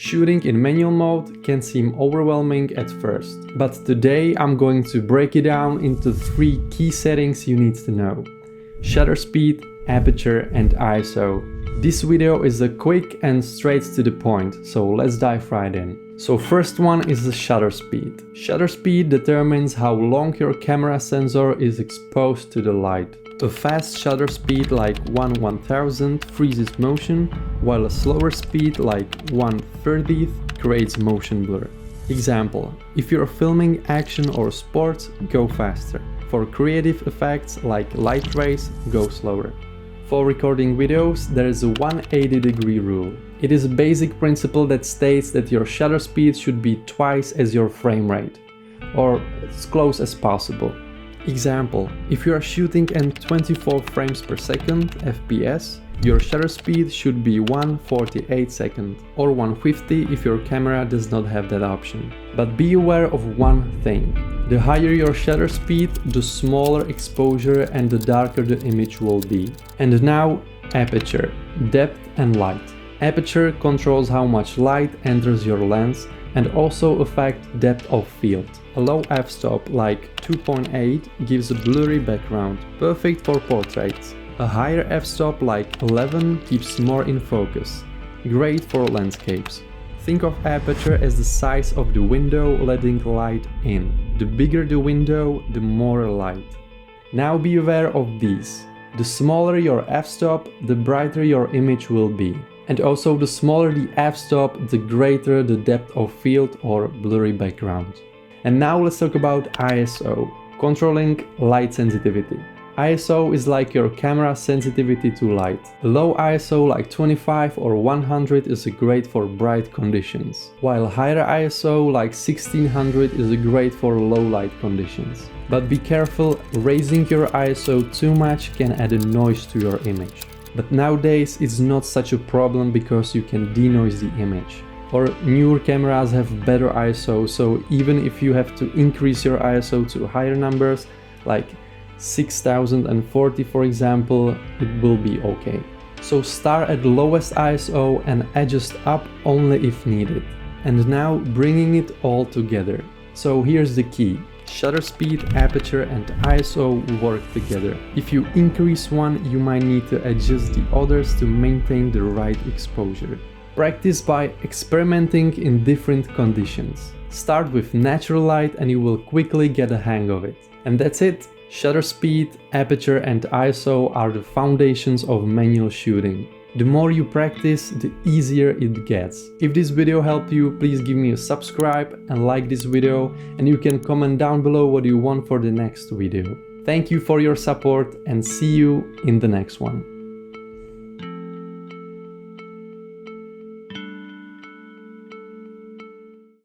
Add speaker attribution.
Speaker 1: Shooting in manual mode can seem overwhelming at first, but today I'm going to break it down into 3 key settings you need to know: shutter speed, aperture and ISO. This video is a quick and straight to the point, so let's dive right in. So first one is the shutter speed. Shutter speed determines how long your camera sensor is exposed to the light. A fast shutter speed like 1/1000 freezes motion, while a slower speed like 1/30th creates motion blur. Example: if you're filming action or sports, go faster. For creative effects like light rays, go slower. For recording videos, there is a 180-degree rule. It is a basic principle that states that your shutter speed should be twice as your frame rate, or as close as possible. Example: if you are shooting at 24 frames per second FPS, your shutter speed should be 1/48 second, or 150 if your camera does not have that option. But be aware of one thing: the higher your shutter speed, the smaller exposure and the darker the image will be. And now, aperture, depth and light. Aperture controls how much light enters your lens and also affects depth of field. A low f-stop like 2.8 gives a blurry background, perfect for portraits. A higher f-stop like 11 keeps more in focus, great for landscapes. Think of aperture as the size of the window letting light in. The bigger the window, the more light. Now be aware of these. The smaller your f-stop, the brighter your image will be. And also the smaller the f-stop, the greater the depth of field or blurry background. And now let's talk about ISO, controlling light sensitivity. ISO is like your camera sensitivity to light. A low ISO like 25 or 100 is great for bright conditions, while higher ISO like 1600 is great for low light conditions. But be careful, raising your ISO too much can add a noise to your image. But nowadays it's not such a problem because you can denoise the image. Or newer cameras have better ISO, so even if you have to increase your ISO to higher numbers, like 6040 for example, it will be okay. So start at lowest ISO and adjust up only if needed. And now bringing it all together. So here's the key. Shutter speed, aperture and ISO work together. If you increase one, you might need to adjust the others to maintain the right exposure. Practice by experimenting in different conditions. Start with natural light and you will quickly get a hang of it. And that's it. Shutter speed, aperture and ISO are the foundations of manual shooting. The more you practice, the easier it gets. If this video helped you, please give me a subscribe and like this video, and you can comment down below what you want for the next video. Thank you for your support and see you in the next one.